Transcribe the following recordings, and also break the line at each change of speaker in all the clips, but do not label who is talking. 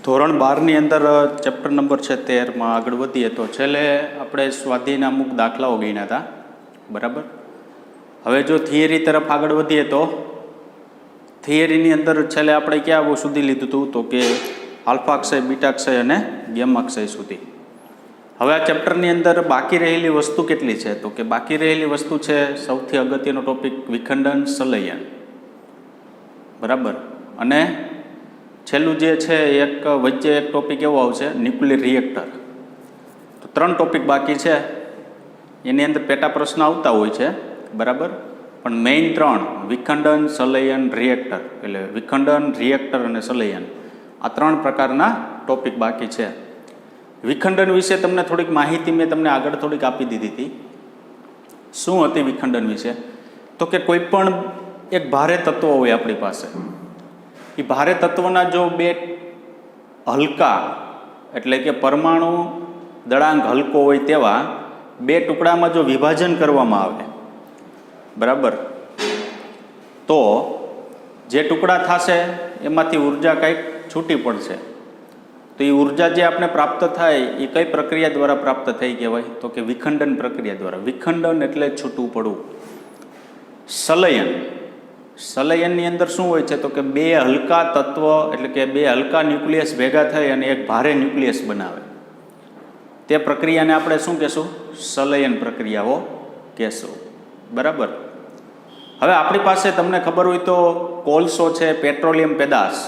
ધોરણ 12ની અંદર chapter number છે 13માં આગળ વધીએ તો છેલ્લે આપણે સ્વાધ્યાયના અમુક દાખલાઓ ગણ્યા હતા, બરાબર. હવે જો થિયરી તરફ આગળ વધીએ તો થિયરીની અંદર છેલ્લે આપણે ક્યાં સુધી લીધું હતું તો કે આલ્ફાક્ષય, બીટાક્ષય અને ગેમાક્ષય સુધી. હવે આ ચેપ્ટરની અંદર બાકી રહેલી વસ્તુ કેટલી છે તો કે બાકી રહેલી વસ્તુ છે સૌથી અગત્યનો ટોપિક વિખંડન, સંલયન, બરાબર. અને છેલ્લું જે છે એક વચ્ચે એક ટોપિક એવો આવશે ન્યુક્લિયર રિએક્ટર. તો 3 ટોપિક બાકી છે. એની અંદર પેટા પ્રશ્ન આવતા હોય છે, બરાબર. પણ મેઇન 3 વિખંડન, સંલયન, રિએક્ટર, એટલે વિખંડન, રિએક્ટર અને સંલયન, આ 3 પ્રકારના ટોપિક બાકી છે. વિખંડન વિશે તમને થોડીક માહિતી મેં તમને આગળ થોડીક આપી દીધી હતી. શું હતી વિખંડન વિશે તો કે કોઈ પણ એક ભારે તત્વ હોય આપણી પાસે, એ ભારે તત્વના જો 2 હલકા એટલે કે પરમાણુ દળાંક હલકો હોય તેવા 2 ટુકડામાં જો વિભાજન કરવામાં આવે, બરાબર, તો જે ટુકડા થશે એમાંથી ઉર્જા કંઈક છૂટી પડશે. તો એ ઉર્જા જે આપણે પ્રાપ્ત થાય એ કઈ પ્રક્રિયા દ્વારા પ્રાપ્ત થઈ કહેવાય તો કે વિખંડન પ્રક્રિયા દ્વારા. વિખંડન એટલે છૂટું પડવું. સંલયન, સંલયનની અંદર શું હોય છે તો કે 2 હલકા તત્વ એટલે કે 2 હલકા ન્યુક્લિયસ ભેગા થઈ અને એક ભારે ન્યુક્લિયસ બનાવે, તે પ્રક્રિયાને આપણે શું કહેશું? સંલયન પ્રક્રિયાઓ કહેશું, બરાબર. હવે આપણી પાસે તમને ખબર હોય તો કોલસો છે, પેટ્રોલિયમ પેદાશ.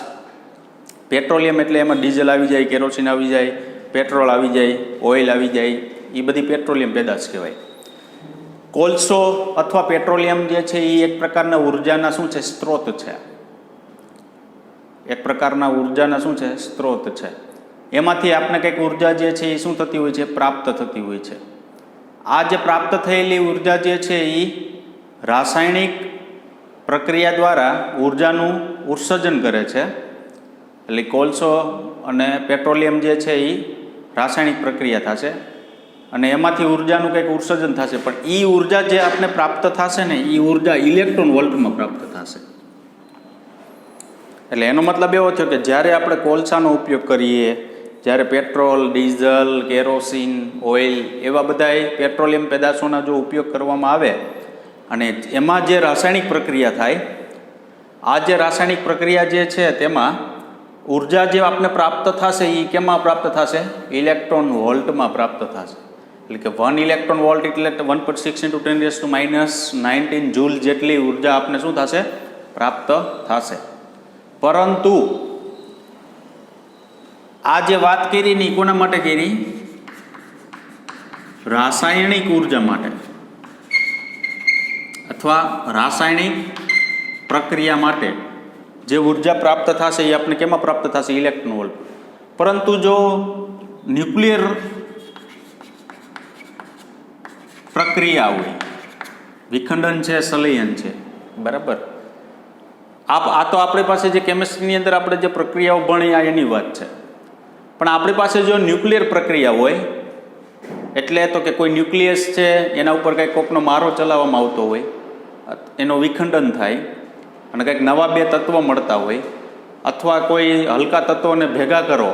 પેટ્રોલિયમ એટલે એમાં ડીઝલ આવી જાય, કેરોસીન આવી જાય, પેટ્રોલ આવી જાય, ઓઇલ આવી જાય, એ બધી પેટ્રોલિયમ પેદાશ કહેવાય. કોલસો અથવા પેટ્રોલિયમ જે છે એ એક પ્રકારના ઉર્જાના શું છે? સ્ત્રોત છે. એક પ્રકારના ઉર્જાના શું છે? સ્ત્રોત છે. એમાંથી આપણે કંઈક ઉર્જા જે છે એ શું થતી હોય છે? પ્રાપ્ત થતી હોય છે. આ જે પ્રાપ્ત થયેલી ઉર્જા જે છે એ રાસાયણિક પ્રક્રિયા દ્વારા ઉર્જાનું ઉત્સર્જન કરે છે. એટલે કોલસો અને પેટ્રોલિયમ જે છે એ રાસાયણિક પ્રક્રિયા થશે અને એમાંથી ઉર્જાનું કંઈક ઉત્સર્જન થશે. પણ એ ઉર્જા જે આપણે પ્રાપ્ત થશે ને એ ઉર્જા ઇલેક્ટ્રોન વોલ્ટમાં પ્રાપ્ત થશે. એટલે એનો મતલબ એવો થયો કે જ્યારે આપણે કોલસાનો ઉપયોગ કરીએ, જ્યારે પેટ્રોલ, ડીઝલ, કેરોસીન, ઓઇલ એવા બધા પેટ્રોલિયમ પેદાશોના જો ઉપયોગ કરવામાં આવે અને એમાં જે રાસાયણિક પ્રક્રિયા થાય, આ જે રાસાયણિક પ્રક્રિયા જે છે તેમાં ઉર્જા જે આપણે પ્રાપ્ત થશે એ કેમાં પ્રાપ્ત થશે? ઇલેક્ટ્રોન વોલ્ટમાં પ્રાપ્ત થશે. એટલે કે 1 ઇલેક્ટ્રોન વોલ્ટ એટલે 1.6 × 10⁻⁹ જૂલ જેટલી ઉર્જા આપણે શું થશે? પ્રાપ્ત થશે. પરંતુ આ જે વાત કરી ને કોના માટે કરી? રાસાયણિક ઉર્જા માટે અથવા રાસાયણિક પ્રક્રિયા માટે જે ઉર્જા પ્રાપ્ત થશે એ આપણે કેમાં પ્રાપ્ત થશે? Electron volt. પરંતુ જો ન્યુક્લિયર પ્રક્રિયા હોય, વિખંડન છે, સંલયન છે, બરાબર. આ તો આપણી પાસે જે કેમિસ્ટ્રીની અંદર આપણે જે પ્રક્રિયાઓ ભણી એની વાત છે. પણ આપણી પાસે જો ન્યુક્લિયર પ્રક્રિયા હોય એટલે તો કે કોઈ ન્યુક્લિયસ છે એના ઉપર કંઈક કોકનો મારો ચલાવવામાં આવતો હોય, એનો વિખંડન થાય અને કંઈક નવા 2 તત્વ મળતા હોય, અથવા કોઈ હલકા તત્વોને ભેગા કરો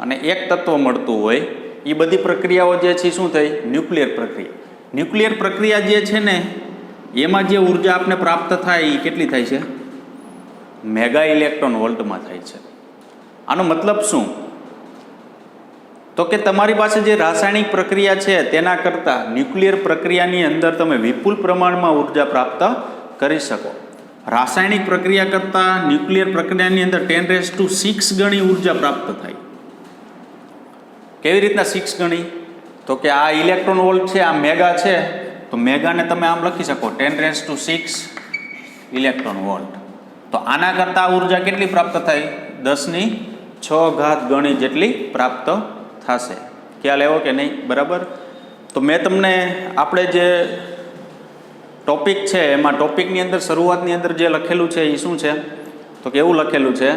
અને એક તત્વ મળતું હોય, એ બધી પ્રક્રિયાઓ જે છે શું થઈ? ન્યુક્લિયર પ્રક્રિયા. ન્યુક્લિયર પ્રક્રિયા જે છે ને એમાં જે ઉર્જા આપણે પ્રાપ્ત થાય એ કેટલી થાય છે? મેગા ઇલેક્ટ્રોન વોલ્ટમાં થાય છે. આનો મતલબ શું? તો કે તમારી પાસે જે રાસાયણિક પ્રક્રિયા છે તેના કરતાં ન્યુક્લિયર પ્રક્રિયાની અંદર તમે વિપુલ પ્રમાણમાં ઉર્જા પ્રાપ્ત કરી શકો. રાસાયણિક પ્રક્રિયા કરતાં ન્યુક્લિયર પ્રક્રિયાની અંદર 10⁶ ગણી ઉર્જા પ્રાપ્ત થાય. કેવી રીતના 6 ગણી? તો કે આ ઇલેક્ટ્રોન વોલ્ટ છે, આ મેગા છે, તો મેગાને તમે આમ લખી શકો 10⁶ ઇલેક્ટ્રોન વોલ્ટ. તો આના કરતાં ઉર્જા કેટલી પ્રાપ્ત થાય? 10⁶ ગણી જેટલી પ્રાપ્ત થશે. ખ્યાલ આવ્યો કે નહીં? બરાબર. તો મેં તમને આપણે જે ટોપિક છે એમાં ટોપિકની અંદર શરૂઆતની અંદર જે લખેલું છે એ શું છે તો કે એવું લખેલું છે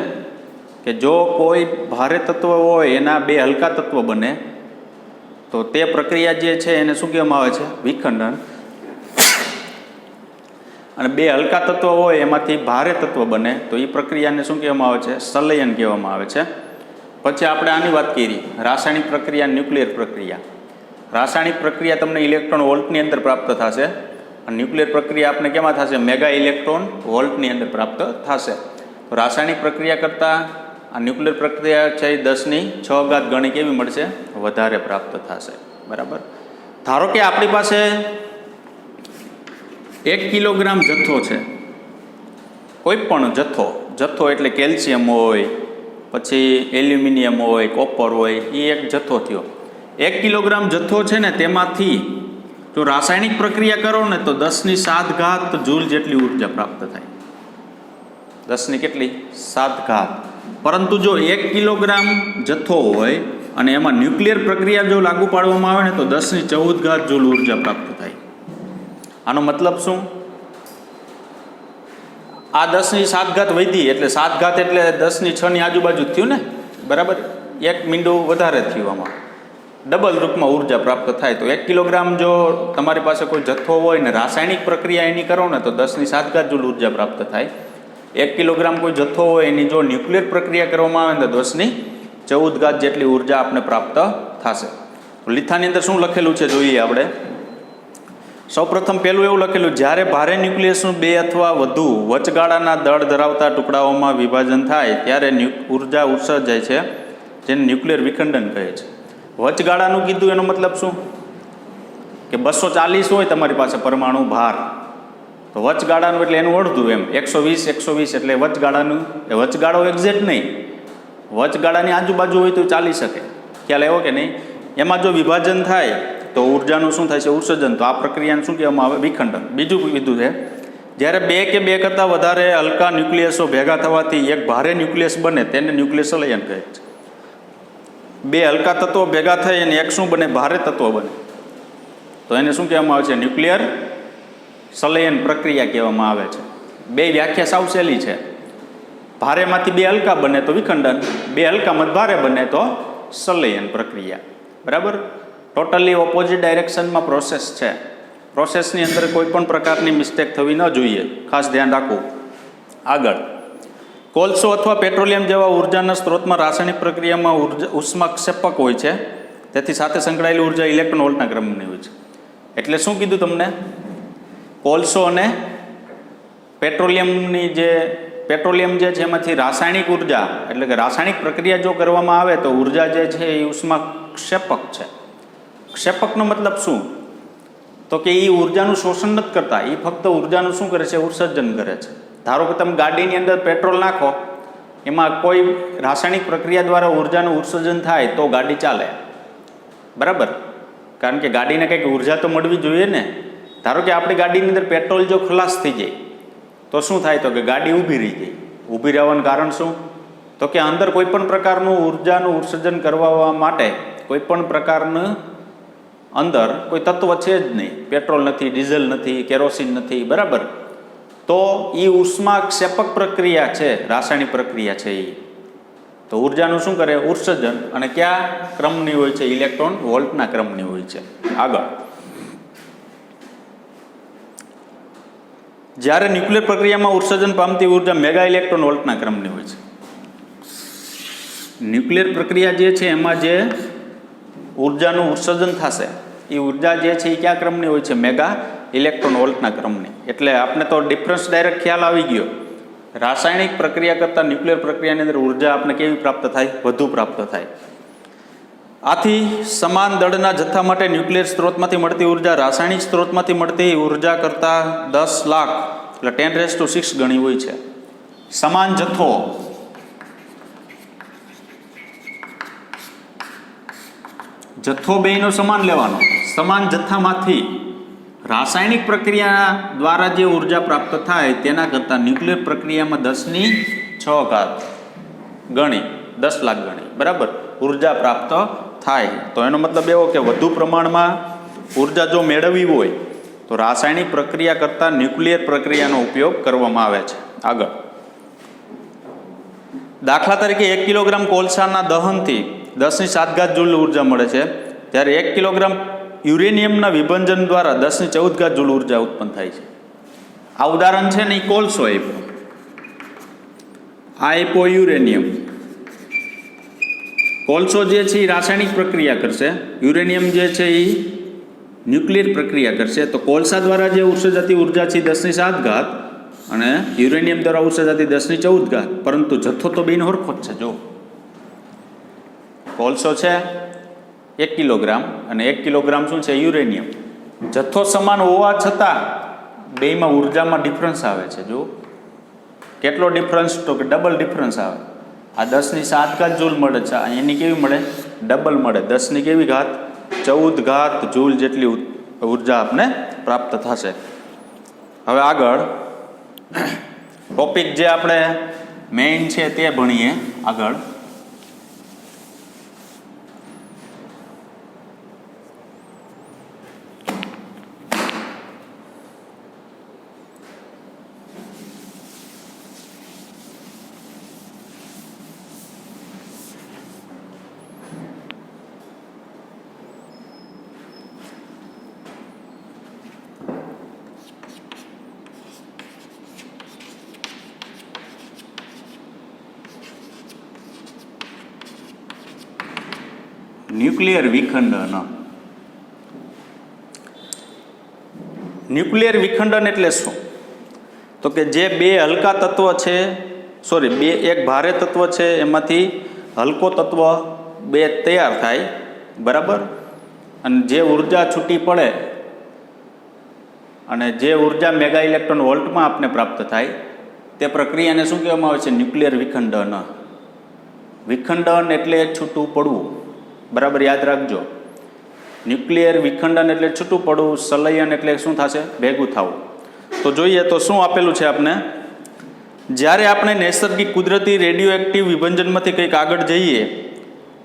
કે જો કોઈ ભારે તત્વ હોય એના 2 હલકા તત્વ બને તો તે પ્રક્રિયા જે છે એને શું કહેવામાં આવે છે? વિખંડન. અને 2 હલકા તત્વો હોય એમાંથી ભારે તત્વ બને તો એ પ્રક્રિયાને શું કહેવામાં આવે છે? સંલયન કહેવામાં આવે છે. પછી આપણે આની વાત કરી, રાસાયણિક પ્રક્રિયા, ન્યુક્લિયર પ્રક્રિયા. રાસાયણિક પ્રક્રિયા તમને ઇલેક્ટ્રોન વોલ્ટની અંદર પ્રાપ્ત થશે, અને ન્યુક્લિયર પ્રક્રિયા આપણે કેમાં થશે? મેગા ઇલેક્ટ્રોન વોલ્ટની અંદર પ્રાપ્ત થશે. તો રાસાયણિક પ્રક્રિયા કરતાં આ ન્યુક્લિયર પ્રક્રિયા છે એ 10⁶ ગણી કેવી મળશે? વધારે પ્રાપ્ત થશે. બરાબર. ધારો કે આપણી પાસે 1 કિલોગ્રામ જથ્થો છે, કોઈ પણ જથ્થો એટલે કેલ્શિયમ હોય, પછી એલ્યુમિનિયમ હોય, કોપર હોય, એ એક જથ્થો થયો. 1 કિલોગ્રામ જથ્થો છે ને, તેમાંથી જો રાસાયણિક પ્રક્રિયા કરો ને તો 10⁷ જૂલ જેટલી ઉર્જા પ્રાપ્ત થાય. 10⁷. પરંતુ જો 1 કિલોગ્રામ જથ્થો હોય અને એમાં ન્યુક્લિયર પ્રક્રિયા જો લાગુ પાડવામાં આવે ને તો 10⁴ જૂલ ઉર્જા પ્રાપ્ત થાય. આનો મતલબ શું? આ 10⁷ વધી એટલે 7 એટલે 10⁶ ની આજુબાજુ થયું ને, બરાબર. 1 મીંડું વધારે થયું, આમાં ડબલ રૂપમાં ઉર્જા પ્રાપ્ત થાય. તો 1 કિલોગ્રામ જો તમારી પાસે કોઈ જથ્થો હોય ને રાસાયણિક પ્રક્રિયા એની કરો ને તો 10⁷ જૂલ ઉર્જા પ્રાપ્ત થાય. 1 કિલોગ્રામ કોઈ જથ્થો હોય એની જો ન્યુક્લિયર પ્રક્રિયા કરવામાં આવે તો 10⁴ જેટલી ઉર્જા આપણે પ્રાપ્ત થશે. લિથાની અંદર શું લખેલું છે જોઈએ આપણે. સૌપ્રથમ પહેલું એવું લખેલું, જ્યારે ભારે ન્યુક્લિયસનું 2 અથવા વધુ વચગાળાના દળ ધરાવતા ટુકડાઓમાં વિભાજન થાય ત્યારે ઉર્જા ઉત્સર્જાય છે, જેને ન્યુક્લિયર વિખંડન કહે છે. વચગાળાનું કીધું એનો મતલબ શું? કે 240 હોય તમારી પાસે પરમાણુ ભાર, તો વચગાળાનું એટલે એનું અડધું, એમ 120 એટલે વચગાળાનું. એ વચગાળો એક્ઝેક્ટ નહીં, વચગાળાની આજુબાજુ હોય તો ચાલી શકે. ખ્યાલ આવ્યો કે નહીં? એમાં જો વિભાજન થાય તો ઉર્જાનું શું થાય છે? ઉત્સર્જન. તો આ પ્રક્રિયાને શું કહેવામાં આવે? વિખંડન. બીજું કીધું છે, જ્યારે 2 કે 2 કરતાં વધારે હલકા ન્યુક્લિયસો ભેગા થવાથી એક ભારે ન્યુક્લિયસ બને તેને ન્યુક્લિયર સંલયન કહે છે. 2 હલકા તત્વો ભેગા થઈ અને એક શું બને? ભારે તત્વ બને, તો એને શું કહેવામાં આવે છે? ન્યુક્લિયર સંલયન પ્રક્રિયા કહેવામાં આવે છે. 2 વ્યાખ્યા સાવ સહેલી છે. ભારેમાંથી 2 હલકા બને તો વિખંડન, 2 હલકામાં ભારે બને તો સંલયન પ્રક્રિયા. બરાબર. ટોટલી ઓપોઝિટ ડાયરેક્શનમાં પ્રોસેસ છે. પ્રોસેસની અંદર કોઈ પણ પ્રકારની મિસ્ટેક થવી ન જોઈએ, ખાસ ધ્યાન રાખવું. આગળ, કોલસો અથવા પેટ્રોલિયમ જેવા ઉર્જાના સ્ત્રોતમાં રાસાયણિક પ્રક્રિયામાં ઉષ્માક્ષેપક હોય છે, તેથી સાથે સંકળાયેલી ઉર્જા ઇલેક્ટ્રોન વોલ્ટના ક્રમની હોય છે. એટલે શું કીધું તમને? કોલસો અને પેટ્રોલિયમ જે છે એમાંથી રાસાયણિક ઉર્જા, એટલે કે રાસાયણિક પ્રક્રિયા જો કરવામાં આવે તો ઉર્જા જે છે એ ઉષ્માક્ષેપક છે. ક્ષેપકનો મતલબ શું? તો કે એ ઉર્જાનું શોષણ નથી કરતા, એ ફક્ત ઉર્જાનું શું કરે છે? ઉત્સર્જન કરે છે. ધારો કે તમે ગાડીની અંદર પેટ્રોલ નાખો, એમાં કોઈ રાસાયણિક પ્રક્રિયા દ્વારા ઉર્જાનું ઉત્સર્જન થાય તો ગાડી ચાલે. બરાબર. કારણ કે ગાડીને કંઈક ઉર્જા તો મળવી જોઈએ ને. ધારો કે આપણી ગાડીની અંદર પેટ્રોલ જો ખલાસ થઈ જાય તો શું થાય? તો કે ગાડી ઊભી રહી જાય. ઊભી રહેવાનું કારણ શું? તો કે અંદર કોઈ પણ પ્રકારનું ઉર્જાનું ઉત્સર્જન કરવા માટે કોઈ પણ પ્રકારનું અંદર કોઈ તત્વ છે જ નહીં. પેટ્રોલ નથી, ડીઝલ નથી, કેરોસીન નથી. બરાબર. તો એ ઉષ્માક્ષેપક પ્રક્રિયા છે, રાસાયણિક પ્રક્રિયા છે. એ તો ઉર્જાનું શું કરે? ઉત્સર્જન. અને કયા ક્રમની હોય છે? ઇલેક્ટ્રોન વોલ્ટના ક્રમની હોય છે. આગળ, જ્યારે ન્યુક્લિયર પ્રક્રિયામાં ઉત્સર્જન પામતી ઉર્જા મેગા ઇલેક્ટ્રોન વોલ્ટના ક્રમની હોય છે. ન્યુક્લિયર પ્રક્રિયા જે છે એમાં જે ઉર્જાનું ઉત્સર્જન થશે એ ઉર્જા જે છે એ કયા ક્રમની હોય છે? મેગા ઇલેક્ટ્રોન વોલ્ટના ક્રમની. એટલે આપણે તો ડિફરન્સ ડાયરેક્ટ ખ્યાલ આવી ગયો. રાસાયણિક પ્રક્રિયા કરતાં ન્યુક્લિયર પ્રક્રિયાની અંદર ઉર્જા આપણે કેવી પ્રાપ્ત થાય? વધુ પ્રાપ્ત થાય. આથી સમાન દળના જથ્થા માટે ન્યુક્લિયર સ્ત્રોતમાંથી મળતી ઉર્જા રાસાયણિક સ્ત્રોતમાંથી મળતી ઉર્જા કરતાં 10 લાખ એટલે 10⁶ ગણી હોય છે. સમાન જથ્થો બેયનો સમાન લેવાનો. સમાન જથ્થામાંથી રાસાયણિક પ્રક્રિયા દ્વારા જે ઉર્જા પ્રાપ્ત થાય તેના કરતાં ન્યુક્લિયર પ્રક્રિયામાં 10⁶ ગણી, 10 લાખ ગણી, બરાબર, ઉર્જા પ્રાપ્ત થાય. તો એનો મતલબ એવો કે વધુ પ્રમાણમાં ઉર્જા જો મેળવવી હોય તો રાસાયણિક પ્રક્રિયા કરતાં ન્યુક્લિયર પ્રક્રિયાનો ઉપયોગ કરવામાં આવે છે. આગળ, દાખલા તરીકે 1 કિલોગ્રામ કોલસાના દહનથી 10⁷ જૂલ ઉર્જા મળે છે, જ્યારે 1 કિલોગ્રામ યુરેનિયમના વિભંજન દ્વારા 10⁴ જૂલ ઉર્જા ઉત્પન્ન થાય છે. આ ઉદાહરણ છે ને એ કોલસો આપ્યો, આ આપ્યો યુરેનિયમ, કોલસો જે છે એ રાસાયણિક પ્રક્રિયા કરશે, યુરેનિયમ જે છે એ ન્યુક્લિયર પ્રક્રિયા કરશે. તો કોલસા દ્વારા જે ઉત્સર્જાતી ઉર્જા છે 10⁷ અને યુરેનિયમ દ્વારા ઉત્સર્જાતી 10⁴, પરંતુ જથ્થો તો બેનો હરખો જ છે. જો કોલસો છે 1 કિલોગ્રામ અને 1 કિલોગ્રામ શું છે યુરેનિયમ, જથ્થો સમાન હોવા છતાં બેમાં ઉર્જામાં ડિફરન્સ આવે છે. જો કેટલો ડિફરન્સ, તો કે ડબલ ડિફરન્સ આવે. આ 10⁷ જૂલ મળે છે, એની કેવી મળે, ડબલ મળે. 10⁻14 જૂલ જેટલી ઉર્જા આપને પ્રાપ્ત થશે. હવે આગળ ટોપિક જે આપણે મેઇન છે તે ભણીએ આગળ. ન્યુક્લિયર વિખંડન. ન્યુક્લિયર વિખંડન એટલે શું? તો કે જે બે હલકા તત્વ છે, એક ભારે તત્વ છે, એમાંથી હલકો તત્વ બે તૈયાર થાય, બરાબર, અને જે ઉર્જા છૂટી પડે અને જે ઉર્જા મેગા ઇલેક્ટ્રોન વોલ્ટમાં આપને પ્રાપ્ત થાય તે પ્રક્રિયાને શું કહેવામાં આવે છે? ન્યુક્લિયર વિખંડન. વિખંડન એટલે છૂટું પડવું, બરાબર, યાદ રાખજો. ન્યુક્લિયર વિખંડન એટલે છૂટું પડવું, સંલયન એટલે શું થશે? ભેગું થવું. તો જોઈએ તો શું આપેલું છે આપણે. જ્યારે આપણે નૈસર્ગિક કુદરતી રેડિયો એક્ટિવ વિભંજનમાંથી કંઈક આગળ જઈએ,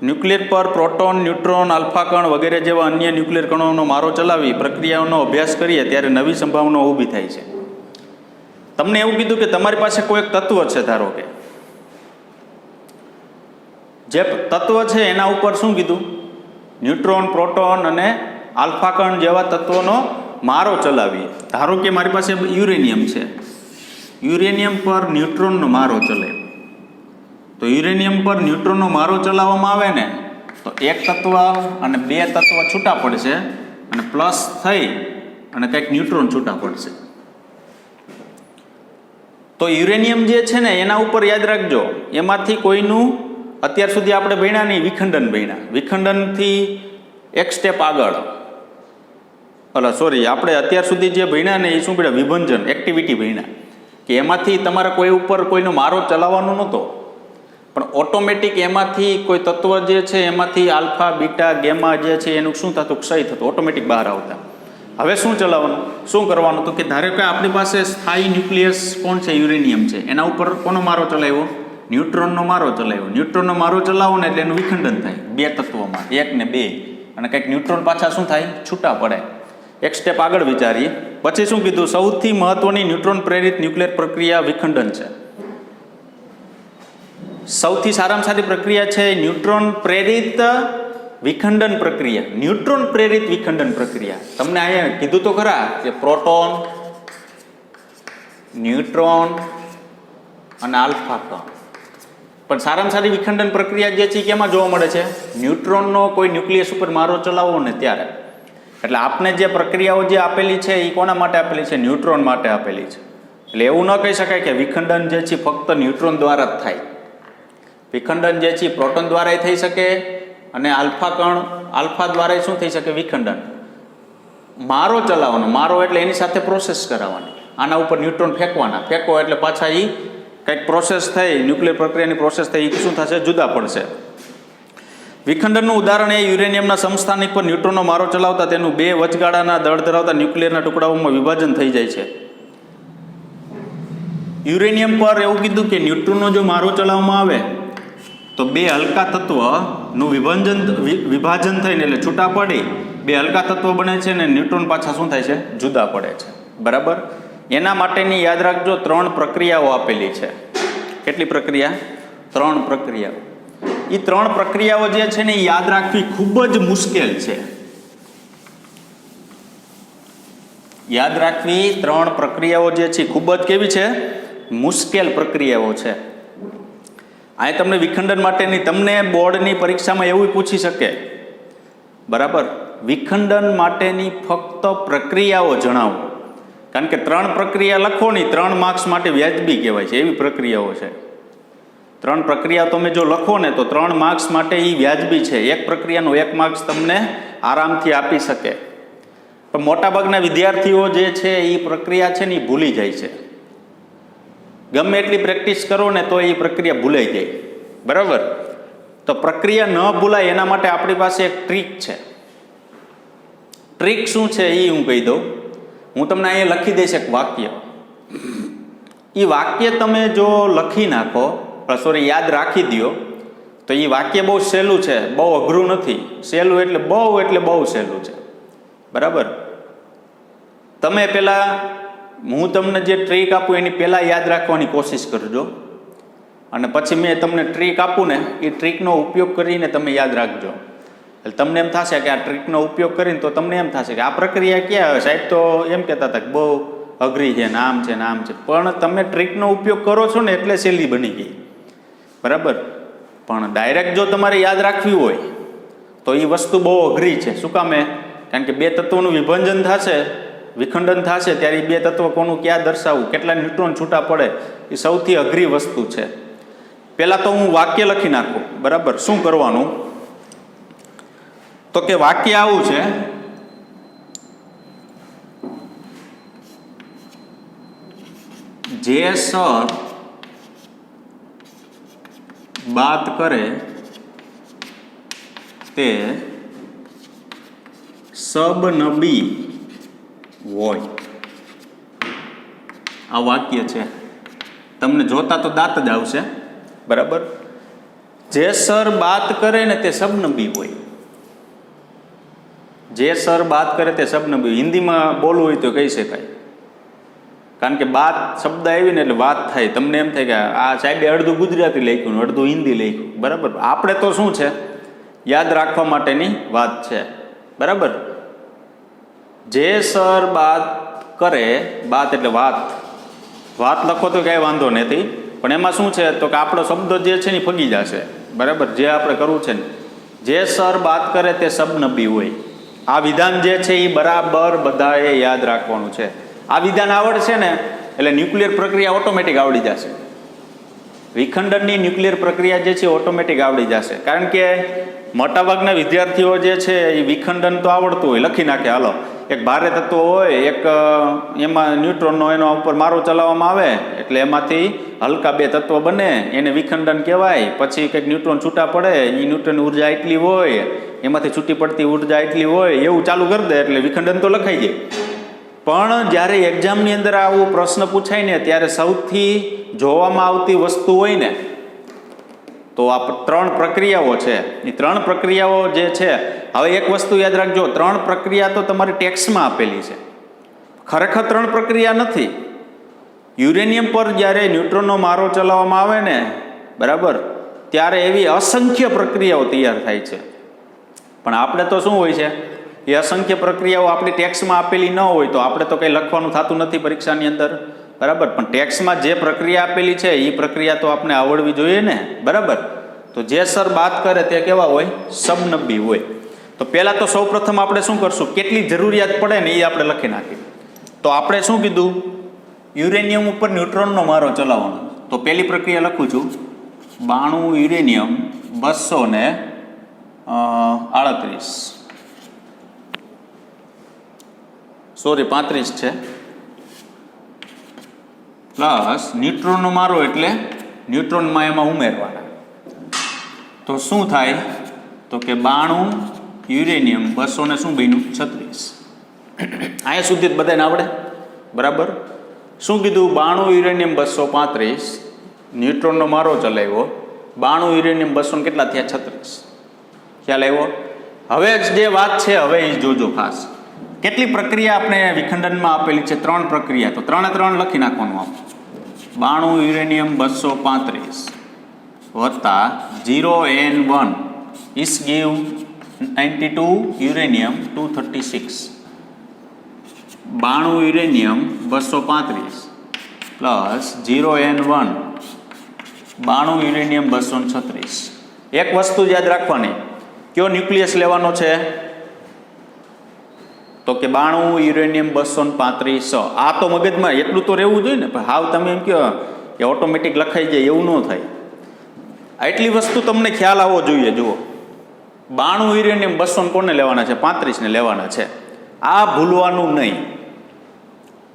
ન્યુક્લિયર પર પ્રોટોન, ન્યુટ્રોન, આલ્ફા કણ વગેરે જેવા અન્ય ન્યુક્લિયર કણોનો મારો ચલાવી પ્રક્રિયાઓનો અભ્યાસ કરીએ ત્યારે નવી સંભાવનાઓ ઊભી થાય છે. તમને એવું કીધું કે તમારી પાસે કોઈ એક તત્વ છે, ધારો કે જે તત્વ છે એના ઉપર શું કીધું? ન્યુટ્રોન, પ્રોટોન અને આલ્ફા કણ જેવા તત્વોનો મારો ચલાવીએ. ધારો કે મારી પાસે યુરેનિયમ છે, યુરેનિયમ પર ન્યુટ્રોનનો મારો ચલે. તો યુરેનિયમ પર ન્યુટ્રોનનો મારો ચલાવવામાં આવે ને, તો એક તત્વ અને બે તત્વ છૂટા પડશે અને પ્લસ થઈ અને કંઈક ન્યુટ્રોન છૂટા પડશે. તો યુરેનિયમ જે છે ને એના ઉપર યાદ રાખજો, એમાંથી કોઈનું અત્યાર સુધી આપણે ભણ્યા નહીં, વિખંડન ભણ્યા. વિખંડનથી એક સ્ટેપ આગળ, આપણે અત્યાર સુધી જે ભણ્યા ને એ શું ભણ્યા? વિભંજન એક્ટિવિટી ભણ્યા, કે એમાંથી તમારે કોઈ ઉપર કોઈનો મારો ચલાવવાનો નહોતો, પણ ઓટોમેટિક એમાંથી કોઈ તત્વ જે છે એમાંથી આલ્ફા, બીટા, ગેમા જે છે એનું શું થતું? ક્ષય થતું, ઓટોમેટિક બહાર આવતા. હવે શું ચલાવવાનું, શું કરવાનું? તો કે ધારો કે આપણી પાસે સ્થાયી ન્યુક્લિયસ કોણ છે? યુરેનિયમ છે. એના ઉપર કોનો મારો ચલાવ્યો? ન્યુટ્રોનનો મારો ચલાવ્યો. ન્યુટ્રોનનો મારો ચલાવો ને એટલે એનું વિખંડન થાય બે તત્વોમાં, 1 ને 2, અને કંઈક ન્યુટ્રોન પાછા શું થાય? છૂટા પડે. એક સ્ટેપ આગળ વિચારીએ. પછી શું કીધું? સૌથી મહત્વની ન્યુટ્રોન પ્રેરિત ન્યુક્લિયર પ્રક્રિયા વિખંડન છે. સૌથી સારામાં સારી પ્રક્રિયા છે ન્યુટ્રોન પ્રેરિત વિખંડન પ્રક્રિયા. ન્યુટ્રોન પ્રેરિત વિખંડન પ્રક્રિયા. તમને અહીંયા કીધું તો ખરા કે પ્રોટોન, ન્યુટ્રોન અને આલ્ફા કણ, પણ સારામાં સારી વિખંડન પ્રક્રિયા જે છે કેમાં જોવા મળે છે? ન્યુટ્રોનનો કોઈ ન્યુક્લિયસ ઉપર મારો ચલાવવો ને ત્યારે. એટલે આપને જે પ્રક્રિયાઓ જે આપેલી છે એ કોના માટે આપેલી છે? ન્યુટ્રોન માટે આપેલી છે. એટલે એવું ન કહી શકાય કે વિખંડન જે છે ફક્ત ન્યુટ્રોન દ્વારા જ થાય. વિખંડન જે છે પ્રોટોન દ્વારા થઈ શકે અને આલ્ફા દ્વારા શું થઈ શકે? વિખંડન. મારો ચલાવવાનો, મારો એટલે એની સાથે પ્રોસેસ કરાવવાની. આના ઉપર ન્યુટ્રોન ફેંકવાના, ફેંકો એટલે પાછા એ કંઈક પ્રોસેસ થઈ, ન્યુક્લિયર પ્રક્રિયાની પ્રોસેસ થઈ, એ શું થશે? જુદા પડશે. વિખંડનનું ઉદાહરણ એ યુરેનિયમના સમસ્થાનિક પર ન્યુટ્રોનનો મારો ચલાવતા તેનું 2 વચગાળાના દળ ધરાવતા ન્યુક્લિયરના ટુકડાઓમાં વિભાજન થઈ જાય છે. યુરેનિયમ પર એવું કીધું કે ન્યુટ્રોનનો જો મારો ચલાવવામાં આવે તો 2 હલકા તત્વનું વિભાજન થઈને એટલે છૂટા પડી 2 હલકા તત્વો બને છે ને ન્યુટ્રોન પાછા શું થાય છે? જુદા પડે છે, બરાબર. એના માટેની યાદ રાખજો 3 પ્રક્રિયાઓ આપેલી છે. કેટલી પ્રક્રિયા? 3 પ્રક્રિયાઓ. એ 3 પ્રક્રિયાઓ જે છે ને એ યાદ રાખવી ખૂબ જ મુશ્કેલ છે. યાદ રાખવી 3 પ્રક્રિયાઓ જે છે ખૂબ જ કેવી છે? મુશ્કેલ પ્રક્રિયાઓ છે. આ તમને વિખંડન માટેની તમને બોર્ડની પરીક્ષામાં એવું પૂછી શકે, બરાબર. વિખંડન માટેની ફક્ત પ્રક્રિયાઓ જણાવો, કારણ કે 3 પ્રક્રિયા લખો ને 3 માર્ક્સ માટે વ્યાજબી કહેવાય છે, એવી પ્રક્રિયાઓ છે. 3 પ્રક્રિયા તમે જો લખો ને તો 3 માર્ક્સ માટે એ વ્યાજબી છે. એક પ્રક્રિયાનો 1 માર્ક્સ તમને આરામથી આપી શકે. પણ મોટાભાગના વિદ્યાર્થીઓ જે છે એ પ્રક્રિયા છે ને એ ભૂલી જાય છે. ગમે એટલી પ્રેક્ટિસ કરો ને તો એ પ્રક્રિયા ભૂલાઈ જાય, બરાબર. તો પ્રક્રિયા ન ભૂલાય એના માટે આપણી પાસે એક ટ્રીક છે. ટ્રીક શું છે એ હું કહી દઉં. હું તમને અહીંયા લખી દઈશ એક વાક્ય. એ વાક્ય તમે જો લખી નાખો, સોરી યાદ રાખી દો, તો એ વાક્ય બહુ સહેલું છે, બહુ અઘરું નથી. સહેલું એટલે બહુ સહેલું છે, બરાબર. તમે પહેલાં હું તમને જે ટ્રીક આપું એની પહેલાં યાદ રાખવાની કોશિશ કરજો, અને પછી મેં તમને ટ્રીક આપું ને એ ટ્રીકનો ઉપયોગ કરીને તમે યાદ રાખજો. એટલે તમને એમ થશે કે આ ટ્રીકનો ઉપયોગ કરીને તો તમને એમ થશે કે આ પ્રક્રિયા ક્યાં આવે, સાહેબ તો એમ કહેતા હતા કે બહુ અઘરી છે ને આમ છે ને આમ છે. પણ તમે ટ્રીકનો ઉપયોગ કરો છો ને એટલે સહેલી બની ગઈ, બરાબર. પણ ડાયરેક્ટ જો તમારે યાદ રાખવી હોય તો એ વસ્તુ બહુ અઘરી છે. શું કામે? કારણ કે 2 તત્વોનું વિભંજન થશે, વિખંડન થશે, ત્યારે એ 2 તત્વ કોનું ક્યાં દર્શાવવું, કેટલા ન્યુટ્રોન છૂટા પડે, એ સૌથી અઘરી વસ્તુ છે. પહેલાં તો હું વાક્ય લખી નાખું, બરાબર. શું કરવાનું તો કે વાક્ય આવું છે, જે સર बात करे ते सबनबी होय. आ वाक्य है, तमने जोता तो दांत ज आवशे, बराबर. जे सर बात करे ने ते सबनबी होय. जे सर बात करे ते सबनबी. हिंदी में बोलवुं होय तो कही शकाय, कारण के बात शब्द आई ने એટલે વાત થાય. તમને એમ થાય કે આ સાહેબે અડધું ગુજરાતી લખ્યું, અડધું હિન્દી લખ્યું, બરાબર. આપણે તો શું છે, યાદ રાખવા માટેની વાત છે, બરાબર. જે સર બાત કરે, બાત એટલે વાત, વાત લખો તો કાંઈ વાંધો નથી, પણ એમાં શું છે તો કે આપણો શબ્દ જે છે ને ફગી જશે, બરાબર. જે આપણે કરવું છે ને, જે સર બાત કરે તે સબનબી હોય. આ વિધાન જે છે એ બરાબર બધાએ યાદ રાખવાનું છે. આ વિધાન આવડશે ને એટલે ન્યુક્લિયર પ્રક્રિયા ઓટોમેટિક આવડી જશે. વિખંડનની ન્યુક્લિયર પ્રક્રિયા જે છે ઓટોમેટિક આવડી જશે. કારણ કે મોટાભાગના વિદ્યાર્થીઓ જે છે એ વિખંડન તો આવડતું હોય, લખી નાખે. હાલો, એક ભારે તત્વ હોય, એક એમાં ન્યુટ્રોનનો એનો ઉપર મારો ચલાવવામાં આવે એટલે એમાંથી હલકા 2 તત્વ બને, એને વિખંડન કહેવાય. પછી કંઈક ન્યુટ્રોન છૂટા પડે, એ ન્યુટ્રોન ઉર્જા એટલી હોય, એમાંથી છૂટી પડતી ઉર્જા એટલી હોય, એવું ચાલુ કરી દે એટલે વિખંડન તો લખાઈ જાય. પણ જ્યારે એક્ઝામની અંદર આવો પ્રશ્ન પૂછાય ને ત્યારે સૌથી જોવામાં આવતી વસ્તુ હોય ને તો આ 3 પ્રક્રિયાઓ છે. એ 3 પ્રક્રિયાઓ જે છે, હવે એક વસ્તુ યાદ રાખજો, 3 પ્રક્રિયા તો તમારી ટેક્સ્ટમાં આપેલી છે, ખરેખર 3 પ્રક્રિયા નથી. યુરેનિયમ પર જ્યારે ન્યુટ્રોનનો મારો ચલાવવામાં આવે ને, બરાબર, ત્યારે એવી અસંખ્ય પ્રક્રિયાઓ તૈયાર થાય છે. પણ આપણે તો શું હોય છે, એ અસંખ્ય પ્રક્રિયાઓ આપણી ટેક્સ્ટમાં આપેલી ન હોય તો આપણે તો કંઈ લખવાનું થતું નથી પરીક્ષાની અંદર, બરાબર. પણ ટેક્સ્ટમાં જે પ્રક્રિયા આપેલી છે એ પ્રક્રિયા તો આપણે આવડવી જોઈએ ને, બરાબર. તો જે સર બાત કરે તે કેવા હોય, સબનબી હોય. તો પહેલાં તો સૌપ્રથમ આપણે શું કરશું, કેટલી જરૂરિયાત પડે ને એ આપણે લખી નાખીએ. તો આપણે શું કીધું, યુરેનિયમ ઉપર ન્યુટ્રોનનો મારો ચલાવવાનો. તો પહેલી પ્રક્રિયા લખું છું, 92 યુરેનિયમ 238, સોરી 35 છે, પ્લસ ન્યુટ્રોનનો મારો એટલે ન્યુટ્રોનમાં એમાં ઉમેરવાના. તો શું થાય તો કે 92 યુરેનિયમ 200 ને શું બન્યું, 36. અહીંયા સુધી બધાને આવડે, બરાબર. શું કીધું, 92 યુરેનિયમ 235, ન્યુટ્રોનનો મારો ચલાવ્યો, 92 યુરેનિયમ 200 કેટલા થયા, 36. ખ્યાલ આવ્યો? હવે જે વાત છે હવે એ જોજો ખાસ. કેટલી પ્રક્રિયા આપણે વિખંડનમાં આપેલી છે, 3 પ્રક્રિયા. તો 3 લખી નાખવાનું. આમ 92 યુરેનિયમ 235 વત્તા 0N1 is give 92 uranium 236. 92 uranium 235 plus 0N1 92 uranium 236. એક વસ્તુ યાદ રાખવાની, કયો ન્યુક્લિયસ લેવાનો છે? તો કે 92 યુરેનિયમ 235. આ તો મગજમાં એટલું તો રહેવું જોઈએ ને, પણ હાવ તમે એમ કહો કે ઓટોમેટિક લખાઈ જાય એવું ન થાય. આટલી વસ્તુ તમને ખ્યાલ આવવો જોઈએ. જુઓ, 92 યુરેનિયમ 200 કોને લેવાના છે? 35 ને લેવાના છે. આ ભૂલવાનું નહીં,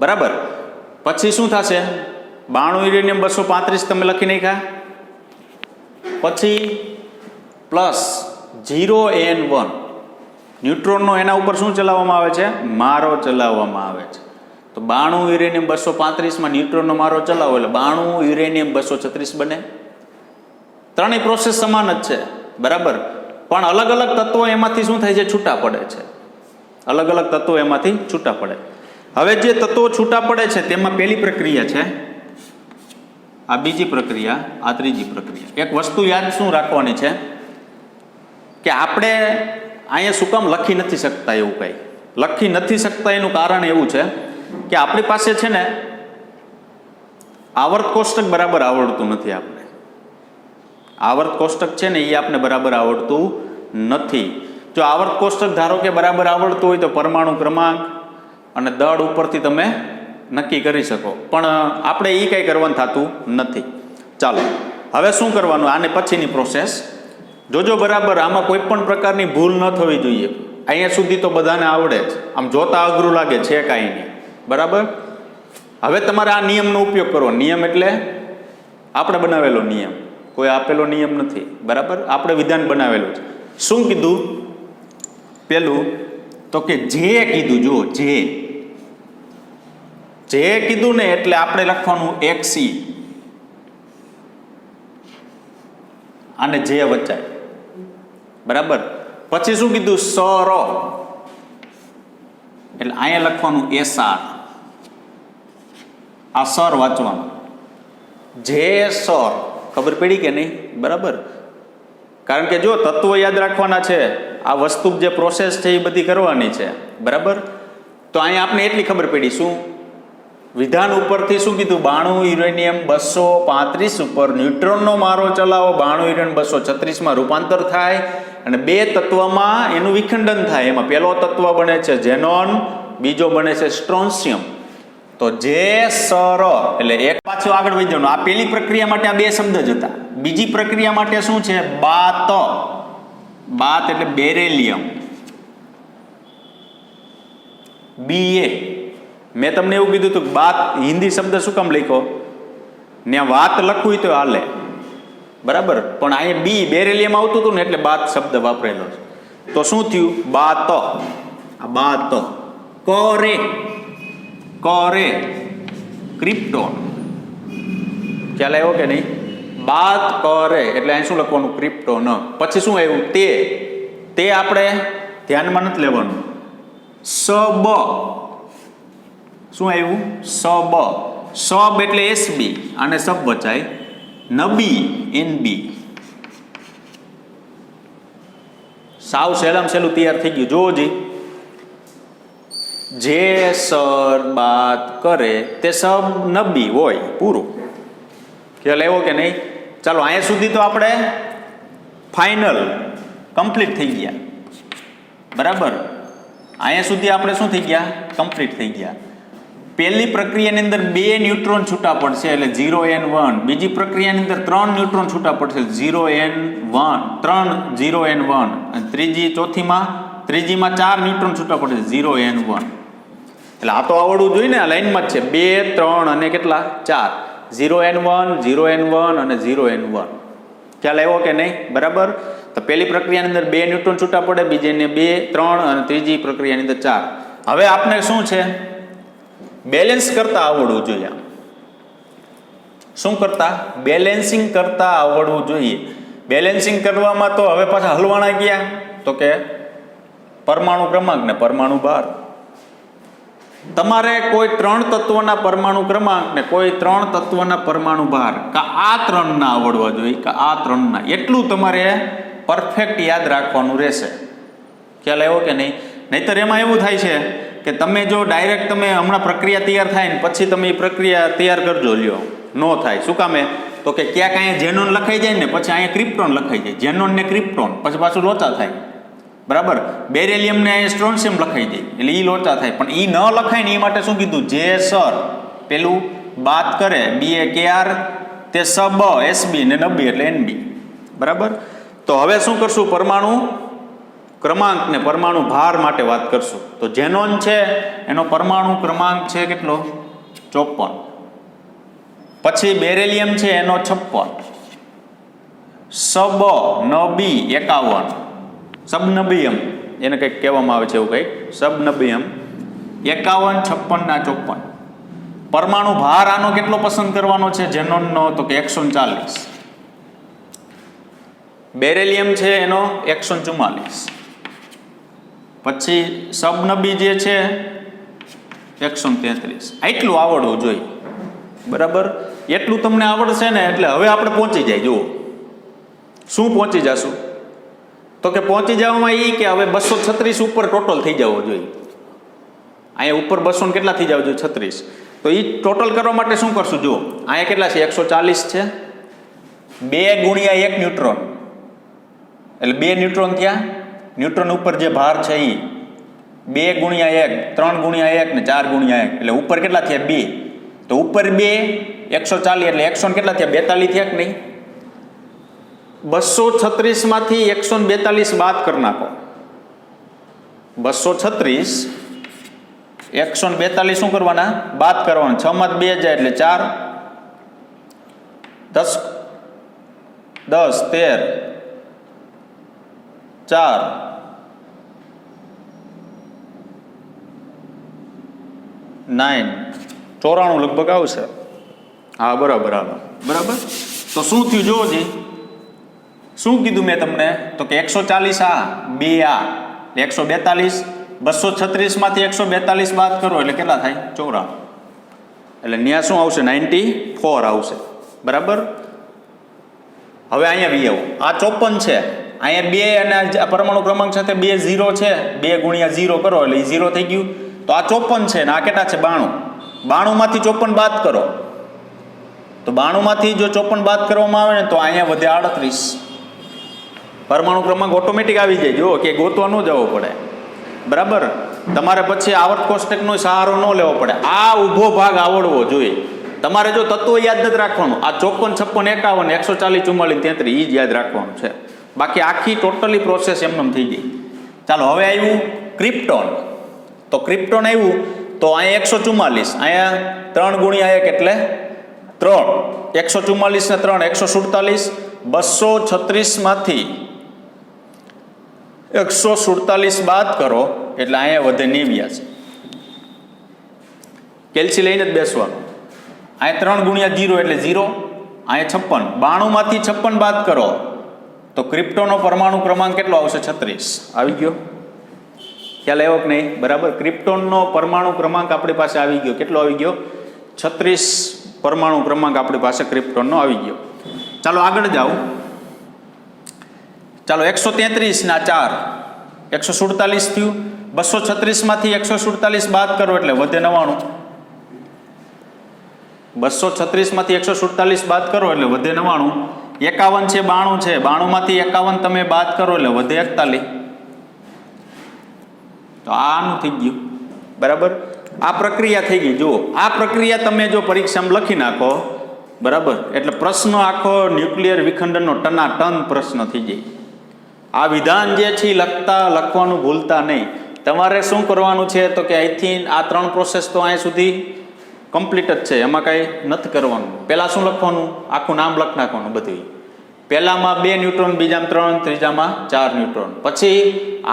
બરાબર. પછી શું થશે? 92 યુરેનિયમ 235 તમે લખી નાખ્યા, પછી પ્લસ 0N1 ન્યુટ્રોનનો એના ઉપર શું ચલાવવામાં આવે છે? મારો ચલાવવામાં આવે છે. તો 92 યુરેનિયમ 235માં ન્યુટ્રોનનો મારો ચલાવો એટલે 92 યુરેનિયમ 236 બને. ત્રણેય પ્રોસેસ સમાન જ છે, બરાબર. પણ અલગ અલગ તત્વો એમાંથી શું થાય છે? છૂટા પડે છે. અલગ અલગ તત્વો એમાંથી છૂટા પડે. હવે જે તત્વો છૂટા પડે છે તેમાં પહેલી પ્રક્રિયા છે, આ બીજી પ્રક્રિયા, આ ત્રીજી પ્રક્રિયા. એક વસ્તુ યાદ શું રાખવાની છે કે આપણે અહીંયા શું કામ લખી નથી શકતા? એવું કંઈ લખી નથી શકતા એનું કારણ એવું છે કે આપણી પાસે છે ને આવર્ત કોષ્ટક બરાબર આવડતું નથી. આપણે આવર્ત કોષ્ટક છે ને એ આપણે બરાબર આવડતું નથી. જો આવર્ત કોષ્ટક ધારો કે બરાબર આવડતું હોય તો પરમાણુ ક્રમાંક અને દળ ઉપરથી તમે નક્કી કરી શકો, પણ આપણે એ કંઈ કરવાનું થતું નથી. ચાલો હવે શું કરવાનું? આને પછીની પ્રોસેસ જોજો બરાબર. આમાં કોઈ પણ પ્રકારની ભૂલ ન થવી જોઈએ. અહીંયા સુધી તો બધાને આવડે જ, આમ જોતા અઘરું લાગે છે કાંઈ નહીં, બરાબર. હવે તમારે આ નિયમનો ઉપયોગ કરવો. નિયમ એટલે આપણે બનાવેલો નિયમ, કોઈ આપેલો નિયમ નથી, બરાબર. આપણે વિધાન બનાવેલું છે. શું કીધું પેલું? તો કે જે કીધું, જુઓ જે કીધું ને એટલે આપણે લખવાનું XC અને જે વચાય, બરાબર. પછી શું કીધું? સર એટલે અહીંયા લખવાનું SR. આ સર વાંચવાનું, જે સર. ખબર પડી કે નહીં? બરાબર. કારણ કે જો તત્વો યાદ રાખવાના છે, આ વસ્તુ જે પ્રોસેસ છે એ બધી કરવાની છે, બરાબર. તો અહીંયા આપણે એટલી ખબર પડી. શું વિધાન ઉપરથી શું કીધું? 92 યુરેનિયમ 235 ઉપર ન્યુટ્રોનનો મારો ચલાવો 92 યુરેનિયમ 236માં રૂપાંતર થાય અને બે તત્વમાં એનું વિખંડન થાય. એમાં પહેલો તત્વ બને છે ઝેનોન, બીજો બને છે સ્ટ્રોન્શિયમ. તો જે સર એટલે એક પાછું આગળ વધી જવાનું. આ પહેલી પ્રક્રિયા માટે આ બે શબ્દ જ હતા. બીજી પ્રક્રિયા માટે શું છે? બાત એટલે બેરેલિયમ. BA મેં તમને એવું કીધું હતું કે બાત હિન્દી શબ્દ શું કામ લખ્યો? ને વાત લખવું હોય તો હાલે, બરાબર. પણ અહીંયા બેરેલિયમ આવતું હતું ને એટલે બાત શબ્દ વાપરેલો છે. તો શું થયું? બાત. આ બાત. કરે ક્રિપ્ટોન. ખ્યાલ આવ્યો કે નહીં? બાત કરે એટલે અહીં શું લખવાનું? ક્રિપ્ટોન. પછી શું આવ્યું? તે આપણે ધ્યાનમાં નથી લેવાનું. સબ. શું આવ્યું? સબ. સબ એટલે SB અને સબ વચાય નબી NB. સાવ સહેલામાં સહેલું તૈયાર થઈ ગયું. જોવો જી, જે સર બાત કરે તે સબ નબી હોય, પૂરું. ખ્યાલ આવ્યો કે નહીં? ચાલો અહીંયા સુધી તો આપણે ફાઇનલ કમ્પ્લીટ થઈ ગયા, બરાબર. અહીંયા સુધી આપણે શું થઈ ગયા? કમ્પ્લીટ થઈ ગયા. પહેલી પ્રક્રિયાની અંદર 2 ન્યુટ્રોન છૂટા પડશે એટલે 0N1. બીજી પ્રક્રિયાની અંદર 3 ન્યુટ્રોન છૂટા પડશે 0N1. અને ચોથીમાં 4 ન્યુટ્રોન છૂટા પડશે 0N1. એટલે આ તો આવડવું જોઈએ ને, આ લાઈનમાં જ છે 2, 3 અને કેટલા? 4. 0N1, 0N1 અને 0N1. ખ્યાલ આવ્યો કે નહીં? બરાબર. તો પહેલી પ્રક્રિયાની અંદર 2 ન્યુટ્રોન છૂટા પડે, બીજીને 2, 3 અને ત્રીજી પ્રક્રિયાની અંદર 4. હવે આપણે શું છે? બેલેન્સ કરતા આવડવું જોઈએ. શું કરતા? બેલેન્સિંગ કરતા આવડવું જોઈએ. બેલેન્સિંગ કરવામાં તો હવે પાછા હલવાણા ગયા તો કે પરમાણુ ક્રમાંક ને પરમાણુ ભાર. તમારે કોઈ 3 તત્વના પરમાણુ ક્રમાંક ને કોઈ 3 તત્વના પરમાણુ ભાર કા આ 3 ના આવડવા જોઈએ કા આ 3 ના, એટલું તમારે પરફેક્ટ યાદ રાખવાનું રહેશે. ખ્યાલ આવ્યો કે નહીં? નહીતર એમાં એવું થાય છે કે તમે જો ડાયરેક્ટ તમે હમણાં પ્રક્રિયા તૈયાર થાય ને પછી તમે એ પ્રક્રિયા તૈયાર કરજો, લ્યો, ન થાય. શું કામે? તો કે ક્યાંક અહીંયા ઝેનોન લખાઈ જાય ને પછી અહીંયા ક્રિપ્ટોન લખાઈ જાય, ઝેનોન ને ક્રિપ્ટોન પછી પાછું લોચા થાય, બરાબર. બેરેલિયમ ને અહીંયા સ્ટ્રોન્શિયમ લખાઈ જાય એટલે એ લોચા થાય. પણ એ ન લખાય ને એ માટે શું કીધું, જે સર પેલું બાદ કરે BaKr તે સબ Sb ને નબી એટલે Nb, બરાબર. તો હવે શું કરશું, પરમાણુ ક્રમાંક ને પરમાણુ ભાર માટે વાત કરશું. તો ઝેનોન છે એનો પરમાણુ ક્રમાંક છે કેટલો, 54. પછી બેરેલિયમ છે એનો 56, સબ નબી 51, સબનબિયમ એને કંઈક કહેવામાં આવે છે એવું કંઈક, સબનબિયમ 51, 56 ના 54. પરમાણુ ભાર આનો કેટલો પસંદ કરવાનો છે ઝેનોનનો, તો કે 140. બેરેલિયમ છે એનો 144. પછી સબનબી જે છે 133. આટલું આવડવું જોઈએ, બરાબર. એટલું તમને આવડશે ને એટલે હવે આપણે પહોંચી જાય. જુઓ શું પહોંચી જશું, તો કે પહોંચી જવામાં એ કે હવે 236 ઉપર ટોટલ થઈ જવો જોઈએ. અહીંયા ઉપર 200 કેટલા થઈ જવા જોઈએ, 36. તો એ ટોટલ કરવા માટે શું કરશું, જુઓ અહીંયા કેટલા છે, 140 છે, 2 ગુણ્યા 1 ન્યુટ્રોન એટલે 2 ન્યુટ્રોન થયા. ન્યુટ્રોન ઉપર જે ભાર છે એ 2 ગુણ્યા 1, 3 ગુણ્યા 1 ને 4 ગુણ્યા 1 એટલે ઉપર કેટલા થયા, 2. તો ઉપર 2 140 એટલે 100 કેટલા થયા, 42 થયા કે નહીં. 236 માંથી 142 બાદ કરી નાખો. 236 142 શું કરવાના, બાદ કરવાના. 6 માં 2 જાય એટલે 4, 10 13 4 9 94 લગભગ આવશે. હા બરાબર, હાલો બરાબર. તો શું થયું જોવો જી, શું કીધું મેં તમને, તો કે 140 આ 2 આ 142, 236 માંથી 142 બાદ કરો એટલે કેટલા થાય, 94. એટલે ત્યાં શું આવશે, 94 આવશે, બરાબર. હવે અહીંયા બી આવો, આ 54 છે, અહીંયા 2 અને પરમાણુ ક્રમાંક સાથે 2 0 છે, 2 ગુણ્યા 0 કરો એટલે 0 થઈ ગયું. તો આ 54 છે ને આ કેટલા છે, 92. 92 માંથી 54 બાદ કરો તો 92 માંથી જો 54 બાદ કરવામાં આવે ને તો અહીંયા વધે 38. પરમાણુ ક્રમાંક ઓટોમેટિક આવી જાય, જુઓ કે ગોતવા ન જવો પડે, બરાબર. તમારે પછી આવર્ત કોષ્ટકનો સહારો ન લેવો પડે. આ ઊભો ભાગ આવડવો જોઈએ તમારે. જો તત્વો યાદ નથી રાખવાનું, આ 54, 56, 51, 140, 44, 33 એ જ યાદ રાખવાનું છે. બાકી આખી ટોટલી પ્રોસેસ એમને થઈ ગઈ. ચાલો હવે આવ્યું ક્રિપ્ટોન. તો ક્રિપ્ટોન આવ્યું તો અહીંયા 144, અહીંયા 3 ગુણ્યા 1 એટલે 3, 144 ને 3 147, 236 માંથી 147 બાદ કરો એટલે અહીંયા વધે 89. કેલ્સી લઈને જ બેસવાનું. અહીંયા 3 ગુણ્યા 0 એટલે 0, અહીંયા 56, 92 માંથી 56 બાદ કરો તો ક્રિપ્ટોનનો પરમાણુ ક્રમાંક કેટલો આવશે, 36. આવી ગયો, ખ્યાલ આવ્યો કે નહીં, બરાબર. ક્રિપ્ટોનનો પરમાણુ ક્રમાંક આપણી પાસે આવી ગયો, કેટલો આવી ગયો, 36 પરમાણુ ક્રમાંક આપણી પાસે ક્રિપ્ટોનનો આવી ગયો. ચાલો આગળ જાઓ. ચાલો 133 ના 4 147 થયું, 236 માંથી 147 બાદ કરો એટલે વધે 99. 236 માંથી 147 બાદ કરો એટલે વધે 99. 51 છે, 92 છે, 92 માંથી 51 તમે બાદ કરો એટલે વધે 41. તો આનું થઈ ગયું, બરાબર. આ પ્રક્રિયા થઈ ગઈ. જુઓ આ પ્રક્રિયા તમે જો પરીક્ષામાં લખી નાખો, બરાબર, એટલે પ્રશ્ન આખો ન્યુક્લિયર વિખંડનનો ટનાટન પ્રશ્ન થઈ જાય. આ વિધાન જે છે લખવાનું ભૂલતા નહીં. તમારે શું કરવાનું છે તો કે અહીંથી આ 3 પ્રોસેસ તો અહીંયા સુધી કમ્પ્લીટ જ છે, એમાં કાંઈ નથી કરવાનું. પહેલાં શું લખવાનું, આખું નામ લખી નાખવાનું બધું. પહેલામાં 2 ન્યુટ્રોન, બીજામાં 3, ત્રીજામાં 4 ન્યુટ્રોન. પછી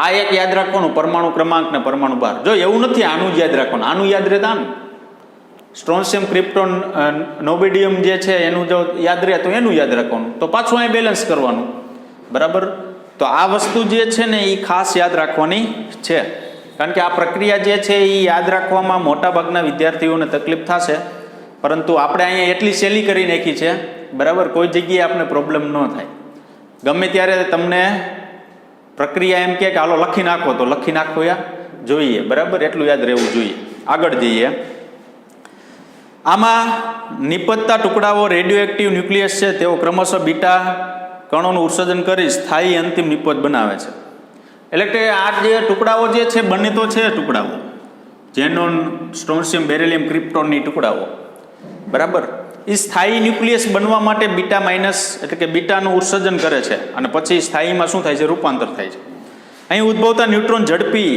આ એક યાદ રાખવાનું, પરમાણુ ક્રમાંક ને પરમાણુ ભાર. જો એવું નથી આનું જ યાદ રાખવાનું, આનું યાદ રહેતા આનું સ્ટ્રોન્શિયમ, ક્રિપ્ટોન, નોબિડિયમ જે છે એનું જો યાદ રહે તો એનું યાદ રાખવાનું. તો પાછું અહીં બેલેન્સ કરવાનું, બરાબર. તો આ વસ્તુ જે છે ને એ ખાસ યાદ રાખવાની છે, કારણ કે આ પ્રક્રિયા જે છે એ યાદ રાખવામાં મોટાભાગના વિદ્યાર્થીઓને તકલીફ થશે. પરંતુ આપણે અહીંયા એટલી સહેલી કરી નાખી છે, બરાબર. કોઈ જગ્યાએ આપણે પ્રોબ્લેમ ન થાય. ગમે ત્યારે તમને પ્રક્રિયા એમ કે હાલો લખી નાખો તો લખી નાખો જોઈએ, બરાબર. એટલું યાદ રહેવું જોઈએ. આગળ જઈએ. આમાં નિપજતા ટુકડાઓ રેડિયો એક્ટિવ ન્યુક્લિયસ છે તેઓ ક્રમશઃ બીટા કણોનું ઉત્સર્જન કરી સ્થાયી અંતિમ નિપજ બનાવે છે. એટલે કે આ જે ટુકડાઓ જે છે બંને તો છે ટુકડાઓ, ઝેનોન, સ્ટ્રોન્શિયમ, બેરિલિયમ, ક્રિપ્ટોનની ટુકડાઓ, બરાબર, એ સ્થાયી ન્યુક્લિયસ બનવા માટે બીટા માઇનસ એટલે કે બીટાનું ઉત્સર્જન કરે છે અને પછી સ્થાયીમાં શું થાય છે? રૂપાંતર થાય છે. અહીં ઉદ્ભવતા ન્યુટ્રોન ઝડપી,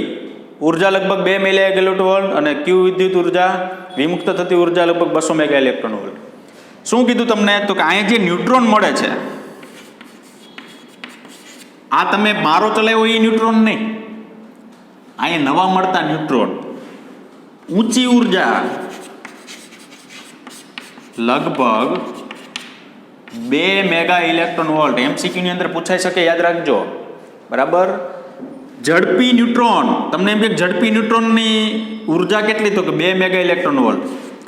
ઉર્જા લગભગ 2 મેગા ઇલેક્ટ્રોન વોલ્ટ અને ક્યુ વિદ્યુત ઉર્જા, વિમુક્ત થતી ઉર્જા લગભગ 200 મેગા ઇલેક્ટ્રોન વોલ્ટ. શું કીધું તમને? તો કે અહીંયા જે ન્યુટ્રોન મળે છે, આ તમે મારો ચલાવ્યો એ ન્યુટ્રોન નહીં, અહીંયા નવા મળતા ન્યુટ્રોન, ઊંચી ઉર્જા લગભગ 2 મેગા ઇલેક્ટ્રોન વોલ્ટ. MCQ ની અંદર પૂછાઈ શકે, યાદ રાખજો, બરાબર. ઝડપી ન્યુટ્રોન, તમને એમ કે ઝડપી ન્યુટ્રોનની ઉર્જા કેટલી? તો કે 2 મેગા ઇલેક્ટ્રોન વોલ્ટ.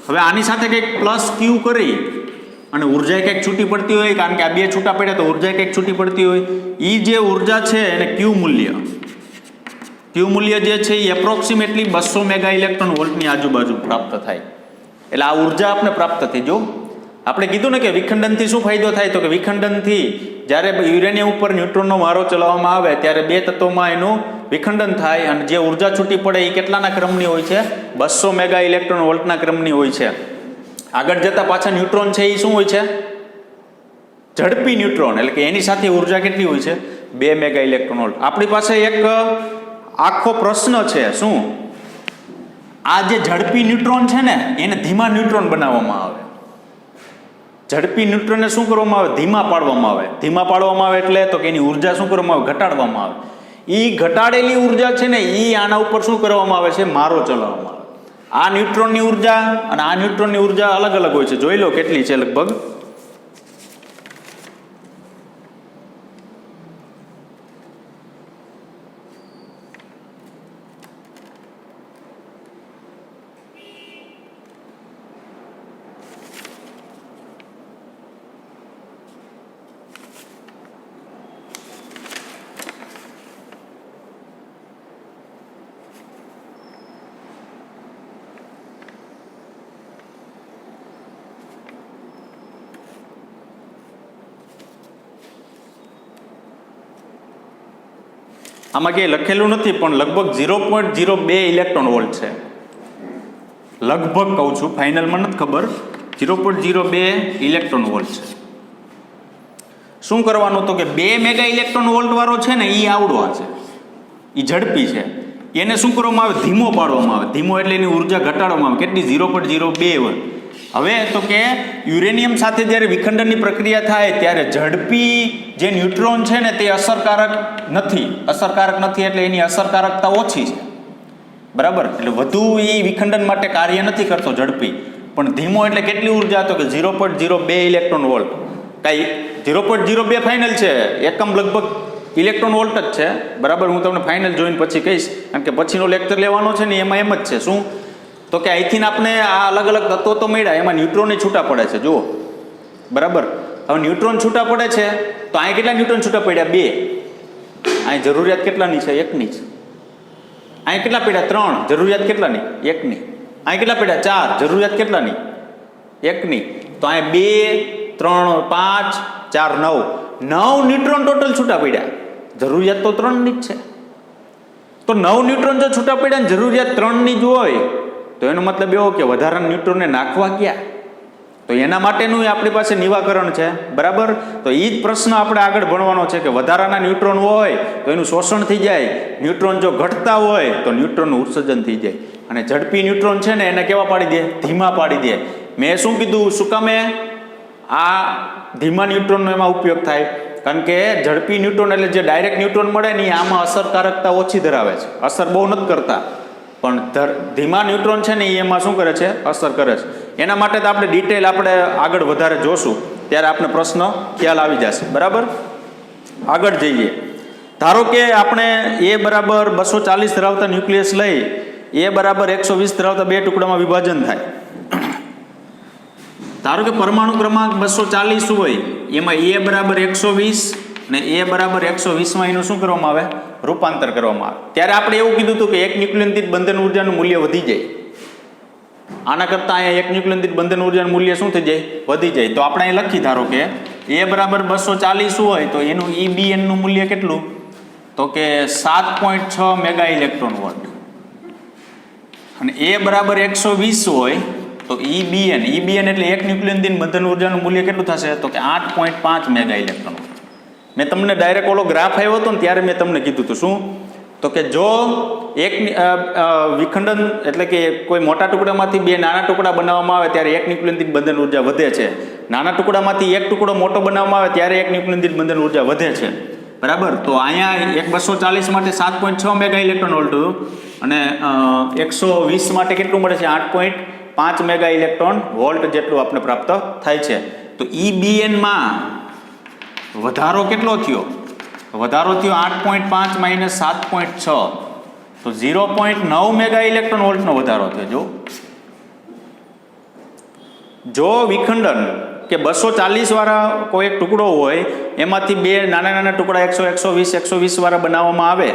હવે આની સાથે કંઈક પ્લસ ક્યુ કરી અને ઉર્જા કંઈક છૂટી પડતી હોય, કારણ કે આ બે છૂટા પડ્યા તો ઉર્જા કંઈક છૂટી પડતી હોય, એ જે ઉર્જા છે એને ક્યુ મૂલ્ય જે છે એ એપ્રોક્સિમેટલી 200 મેગા ઇલેક્ટ્રોન વોલ્ટની આજુબાજુ પ્રાપ્ત થાય. એટલે આ ઉર્જા આપણે પ્રાપ્ત થઈ. જો આપણે કીધું ને કે વિખંડનથી શું ફાયદો થાય? તો કે વિખંડનથી જ્યારે યુરેનિયમ ઉપર ન્યુટ્રોનનો મારો ચલાવવામાં આવે ત્યારે બે તત્વોમાં એનું વિખંડન થાય અને જે ઉર્જા છૂટી પડે એ કેટલાના ક્રમની હોય છે? 200 મેગા ઇલેક્ટ્રોન વોલ્ટના ક્રમની હોય છે. આગળ જતાં પાછા ન્યુટ્રોન છે એ શું હોય છે? ઝડપી ન્યુટ્રોન, એટલે કે એની સાથે ઉર્જા કેટલી હોય છે? 2 મેગા ઇલેક્ટ્રોન વોલ્ટ. આપણી પાસે એક આખો પ્રશ્ન છે. શું? આ જે ઝડપી ન્યુટ્રોન છે ને એને ધીમા ન્યુટ્રોન બનાવવામાં આવે. ઝડપી ન્યુટ્રોનને શું કરવામાં આવે? ધીમા પાડવામાં આવે. ધીમા પાડવામાં આવે એટલે તો કે એની ઉર્જા શું કરવામાં આવે? ઘટાડવામાં આવે. એ ઘટાડેલી ઉર્જા છે ને એ આના ઉપર શું કરવામાં આવે છે? મારો ચલાવવામાં આવે. આ ન્યુટ્રોનની ઉર્જા અને આ ન્યુટ્રોનની ઉર્જા અલગ અલગ હોય છે. જોઈ લો કેટલી છે લગભગ. આમાં ક્યાંય લખેલું નથી પણ લગભગ 0.02 ઇલેક્ટ્રોન વોલ્ટ છે. લગભગ કહું છું, ફાઇનલમાં નથી ખબર. 0.02 ઇલેક્ટ્રોન વોલ્ટ છે. શું કરવાનું? તો કે 2 મેગા ઇલેક્ટ્રોન વોલ્ટ વાળો છે ને એ આવડો છે, એ ઝડપી છે. એને શું કરવામાં આવે? ધીમો પાડવામાં આવે. ધીમો એટલે એની ઉર્જા ઘટાડવામાં આવે. કેટલી? 0.02. હવે તો કે યુરેનિયમ સાથે જ્યારે વિખંડનની પ્રક્રિયા થાય ત્યારે ઝડપી જે ન્યુટ્રોન છે ને તે અસરકારક નથી એટલે એની અસરકારકતા ઓછી છે, બરાબર. એટલે વધુ એ વિખંડન માટે કાર્ય નથી કરતો ઝડપી. પણ ધીમો એટલે કેટલી ઉર્જા? તો કે 0.02 ઇલેક્ટ્રોન વોલ્ટ. કાંઈ 0.02 ફાઇનલ છે, એકમ લગભગ ઇલેક્ટ્રોન વોલ્ટ જ છે, બરાબર. હું તમને ફાઇનલ જોઈને પછી કહીશ, કારણ કે પછીનો લેક્ચર લેવાનો છે ને એમાં એમ જ છે. શું? તો કે અહીંથી આપણે આ અલગ અલગ તત્વો તો મળ્યા, એમાં ન્યુટ્રોન છૂટા પડે છે. જુઓ, બરાબર. હવે ન્યુટ્રોન છૂટા પડે છે તો અહીં કેટલા ન્યુટ્રોન છૂટા પડ્યા? 2. અહીં જરૂરિયાત કેટલાની છે? 1ની જ. અહીં કેટલા પડ્યા? 3. જરૂરિયાત કેટલાની? 1ની. અહીં કેટલા પડ્યા? 4. જરૂરિયાત કેટલાની? 1ની. તો અહીં 2, 3, 5, 4, 9 ન્યુટ્રોન ટોટલ છૂટા પડ્યા. જરૂરિયાત તો 3ની જ છે. તો 9 ન્યુટ્રોન જો છૂટા પડ્યા ને જરૂરિયાત 3ની જ હોય તો એનો મતલબ એવો કે વધારાના ન્યુટ્રોનને નાખવા ગયા. તો એના માટેનું આપણી પાસે નિવાકરણ છે, બરાબર. તો એ જ પ્રશ્ન આપણે આગળ ભણવાનો છે કે વધારાના ન્યુટ્રોન હોય તો એનું શોષણ થઈ જાય, ન્યુટ્રોન જો ઘટતા હોય તો ન્યુટ્રોનનું ઉત્સર્જન થઈ જાય. અને ઝડપી ન્યુટ્રોન છે ને એને કેવા પાડી દે? ધીમા પાડી દે. મેં શું કીધું? શું કામે આ ધીમા ન્યુટ્રોનનો એમાં ઉપયોગ થાય? કારણ કે ઝડપી ન્યુટ્રોન એટલે જે ડાયરેક્ટ ન્યુટ્રોન મળે ને આમાં અસરકારકતા ઓછી ધરાવે છે, અસર બહુ નથી કરતા. પણ ધીમા ન્યુટ્રોન છે ને એમાં શું કરે છે? અસર કરે છે. એના માટે તો આપણે ડિટેલ આપણે આગળ વધારે જોશું ત્યારે આપણે પ્રશ્ન ખ્યાલ આવી જશે, બરાબર. આગળ જઈએ. ધારો કે આપણે A બરાબર 240 ધરાવતા ન્યુક્લિયસ લઈ A બરાબર 120 ધરાવતા 2 ટુકડામાં વિભાજન થાય. ધારો કે પરમાણુ ક્રમાંક 240 હોય, એમાં A બરાબર 120 અને A બરાબર 120માં એનું શું કરવામાં આવે? રૂપાંતર કરવામાં આવે. ત્યારે આપણે એવું કીધું હતું કે એક ન્યુક્લિયનથી બંધન ઉર્જાનું મૂલ્ય વધી જાય. આના કરતાં અહીંયા એક ન્યુક્લિયન દીઠ બંધન ઉર્જાનું મૂલ્ય શું થઈ જાય? વધી જાય. તો આપણે અહીં લખી ધારો કે એ બરાબર 240 હોય તો એનું EBN નું મૂલ્ય કેટલું? તો કે 7.6 મેગા ઇલેક્ટ્રોન વોલ્ટ. અને એ બરાબર 120 હોય તો EBN એટલે એક ન્યુક્લિયન દીઠ બંધન ઉર્જાનું મૂલ્ય કેટલું થશે? તો કે 8.5 મેગા ઇલેક્ટ્રોન વોલ્ટ. મેં તમને ડાયરેક્ટ ઓલો ગ્રાફ આવ્યો હતો ને ત્યારે મેં તમને કીધું હતું શું? તો કે જો એક વિખંડન એટલે કે કોઈ મોટા ટુકડામાંથી બે નાના ટુકડા બનાવવામાં આવે ત્યારે એક ન્યુક્લિયન દીઠ બંધન ઉર્જા વધે છે. નાના ટુકડામાંથી એક ટુકડો મોટો બનાવવામાં આવે ત્યારે એક ન્યુક્લિયન દીઠ બંધન ઉર્જા વધે છે. બરાબર. તો અહીંયા એક 240 માટે 7.6 મેગા ઇલેક્ટ્રોન વોલ્ટ અને 120 માટે કેટલું મળે છે? 8.5 મેગા ઇલેક્ટ્રોન વોલ્ટ જેટલું આપણે પ્રાપ્ત થાય છે. તો EBN માં વધારો કેટલો થયો? વધારો થયો 8.5 માઇનસ 7.6 તો 0.9 મેગા ઇલેક્ટ્રોન વોલ્ટનો વધારો થયો. જો વિખંડન કે 240 વાળા કોઈ એક ટુકડો હોય એમાંથી બે નાના નાના ટુકડા 120 વાળા બનાવવામાં આવે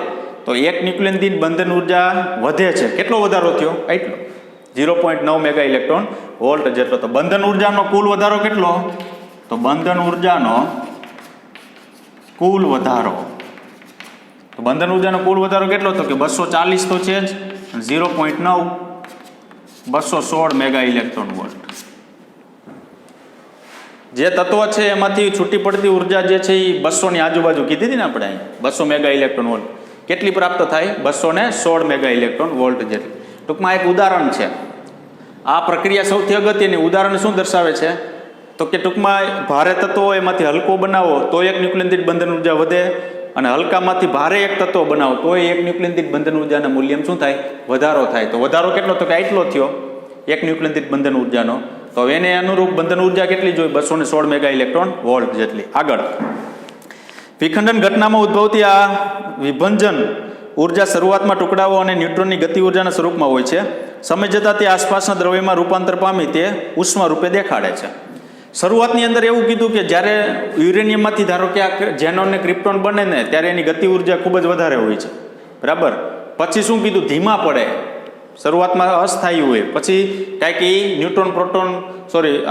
તો એક ન્યુક્લિયન દીઠ બંધન ઉર્જા વધે છે. કેટલો વધારો થયો? એટલો 0.9 મેગા ઇલેક્ટ્રોન વોલ્ટ જેટલો. તો બંધન ઉર્જાનો કુલ વધારો કેટલો? તો બંધન ઉર્જાનો કુલ વધારો કેટલો? તો કે 240 તો છે જ, 0.9 216 મેગા ઇલેક્ટ્રોન વોલ્ટ. જે તત્વ છે એમાંથી છૂટી પડતી ઉર્જા જે છે એ 200 ની આજુબાજુ કીધી હતી ને આપણે, 200 મેગા ઇલેક્ટ્રોન વોલ્ટ. કેટલી પ્રાપ્ત થાય? 216 મેગા ઇલેક્ટ્રોન વોલ્ટ જેટલી. ટૂંકમાં એક ઉદાહરણ છે. આ પ્રક્રિયા સૌથી અગત્યની. ઉદાહરણ શું દર્શાવે છે? તો કે ટૂંકમાં ભારે તત્વો એમાંથી હલકો બનાવો તો એક ન્યુક્લિયન દીઠ બંધન ઉર્જા વધે, અને હલકામાંથી ભારે એક તત્વ બનાવો તો એક ન્યુક્લિયન દીઠ બંધન ઉર્જાના મૂલ્યમાં શું થાય? વધારો થાય. તો વધારો કેટલો? તો કે આટલો થયો એક ન્યુક્લિયન દીઠ બંધન ઉર્જાનો. તો એને અનુરૂપ બંધન ઉર્જા કેટલી જોઈએ? 216 મેગા ઇલેક્ટ્રોન વોલ્ટ જેટલી. આગળ, વિખંડન ઘટનામાં ઉદ્ભવતી આ વિભંજન ઉર્જા શરૂઆતમાં ટુકડાઓ અને ન્યુટ્રોનની ગતિ ઉર્જાના સ્વરૂપમાં હોય છે. સમય જતાં તે આસપાસના દ્રવ્યમાં રૂપાંતર પામી તે ઉષ્મા રૂપે દેખાડે છે. શરૂઆતની અંદર એવું કીધું કે જ્યારે યુરેનિયમમાંથી ધારો કે આ ઝેનોન ને ક્રિપ્ટોન બને ને ત્યારે એની ગતિ ઉર્જા ખૂબ જ વધારે હોય છે. બરાબર. પછી શું કીધું? ધીમા પડે. શરૂઆતમાં અસ્થાયી હોય, પછી કાંઈક એ ન્યુટ્રોન પ્રોટોન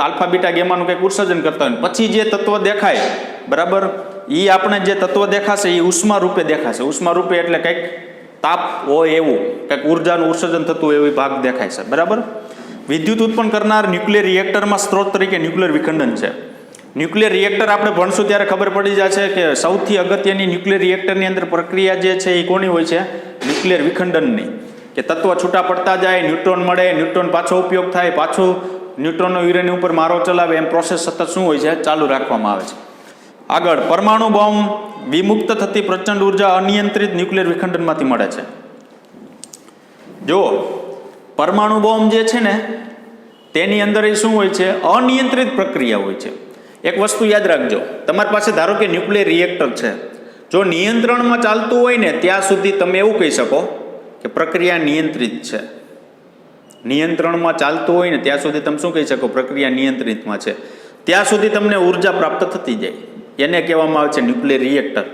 આલ્ફા બીટા ગેમાનું કંઈક ઉત્સર્જન કરતા હોય. પછી જે તત્વ દેખાય, બરાબર, એ આપણે જે તત્વ દેખાશે એ ઉષ્મા રૂપે દેખાશે. ઉષ્મા રૂપે એટલે કંઈક તાપ હોય એવું, કંઈક ઉર્જાનું ઉત્સર્જન થતું હોય એવી ભાગ દેખાય છે. બરાબર. વિદ્યુત ઉત્પન્ન કરનાર ન્યુક્લિયર રિએક્ટરમાં સ્ત્રોત તરીકે ન્યુક્લિયર વિખંડન છે. ન્યુક્લિયર રિએક્ટર આપણે ભણશું ત્યારે ખબર પડી જશે કે સૌથી અગત્યની ન્યુક્લિયર રિએક્ટરની અંદર પ્રક્રિયા જે છે એ કોની હોય છે? ન્યુક્લિયર વિખંડનની. કે તત્વ છૂટા પડતા જાય, ન્યુટ્રોન મળે, ન્યુટ્રોન પાછો ઉપયોગ થાય, પાછું ન્યુટ્રોનનો યુરેનિયમ ઉપર મારો ચલાવે, એમ પ્રોસેસ સતત શું હોય છે? ચાલુ રાખવામાં આવે છે. આગળ, પરમાણુ બોમ્બ વિમુક્ત થતી પ્રચંડ ઉર્જા અનિયંત્રિત ન્યુક્લિયર વિખંડનમાંથી મળે છે. જો પરમાણુ બોમ્બ જે છે ને તેની અંદર એ શું હોય છે? અનિયંત્રિત પ્રક્રિયા હોય છે. એક વસ્તુ યાદ રાખજો, તમારી પાસે ધારો કે ન્યુક્લિયર રિએક્ટર છે, જો નિયંત્રણમાં ચાલતું હોય ને ત્યાં સુધી તમે એવું કહી શકો કે પ્રક્રિયા નિયંત્રિત છે. નિયંત્રણમાં ચાલતું હોય ને ત્યાં સુધી તમે શું કહી શકો? પ્રક્રિયા નિયંત્રિતમાં છે. ત્યાં સુધી તમને ઉર્જા પ્રાપ્ત થતી જાય, એને કહેવામાં આવે છે ન્યુક્લિયર રિએક્ટર.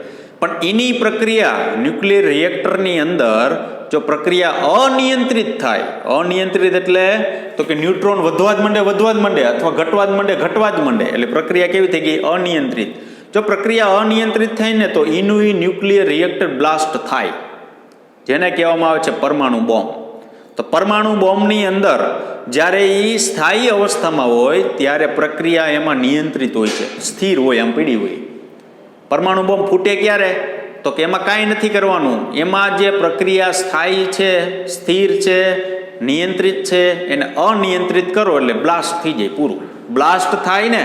પણ એની પ્રક્રિયા ન્યુક્લિયર રિએક્ટરની અંદર જો પ્રક્રિયા અનિયંત્રિત થાય, અનિયંત્રિત એટલે તો કે ન્યુટ્રોન વધવા જ માંડે અથવા ઘટવા જ માંડે, એટલે પ્રક્રિયા કેવી થઈ ગઈ? અનિયંત્રિત. જો પ્રક્રિયા અનિયંત્રિત થાય ને તો એનું ન્યુક્લિયર રિએક્ટર બ્લાસ્ટ થાય, જેને કહેવામાં આવે છે પરમાણુ બોમ્બ. તો પરમાણુ બોમ્બની અંદર જ્યારે એ સ્થાયી અવસ્થામાં હોય ત્યારે પ્રક્રિયા એમાં નિયંત્રિત હોય છે, સ્થિર હોય, આમ પીડી હોય. પરમાણુ બોમ્બ ફૂટે ક્યારે? તો કે એમાં કાંઈ નથી કરવાનું, એમાં જે પ્રક્રિયા સ્થાયી છે, સ્થિર છે, નિયંત્રિત છે, એને અનિયંત્રિત કરો એટલે બ્લાસ્ટ થઈ જાય પૂરું. બ્લાસ્ટ થાય ને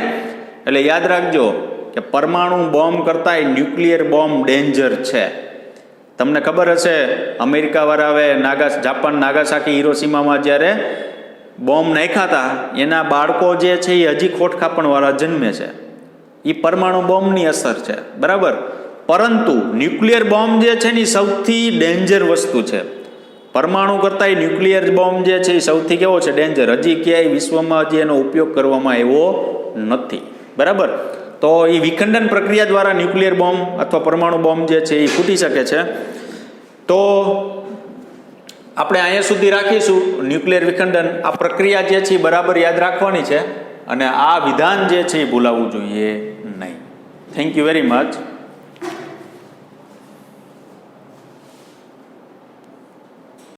એટલે યાદ રાખજો કે પરમાણુ બોમ્બ કરતાં ન્યુક્લિયર બોમ્બ ડેન્જર છે. તમને ખબર હશે અમેરિકાવાળા હવે જાપાન નાગાસાકી હિરોશીમામાં જ્યારે બોમ્બ નાખ્યા હતા એના બાળકો જે છે એ હજી ખોટખાપણવાળા જન્મે છે. એ પરમાણુ બોમ્બની અસર છે. બરાબર. પરંતુ ન્યુક્લિયર બોમ્બ જે છે ને એ સૌથી ડેન્જર વસ્તુ છે. પરમાણુ કરતાં ન્યુક્લિયર બોમ્બ જે છે એ સૌથી કેવો છે? ડેન્જર. હજી ક્યાંય વિશ્વમાં હજી એનો ઉપયોગ કરવામાં આવ્યો નથી. બરાબર. તો એ વિખંડન પ્રક્રિયા દ્વારા ન્યુક્લિયર બોમ્બ અથવા પરમાણુ બોમ્બ જે છે એ ફૂટી શકે છે. તો આપણે અહીંયા સુધી રાખીશું. ન્યુક્લિયર વિખંડન આ પ્રક્રિયા જે છે એ બરાબર યાદ રાખવાની છે અને આ વિધાન જે છે એ ભૂલાવવું જોઈએ નહીં. Thank you very much.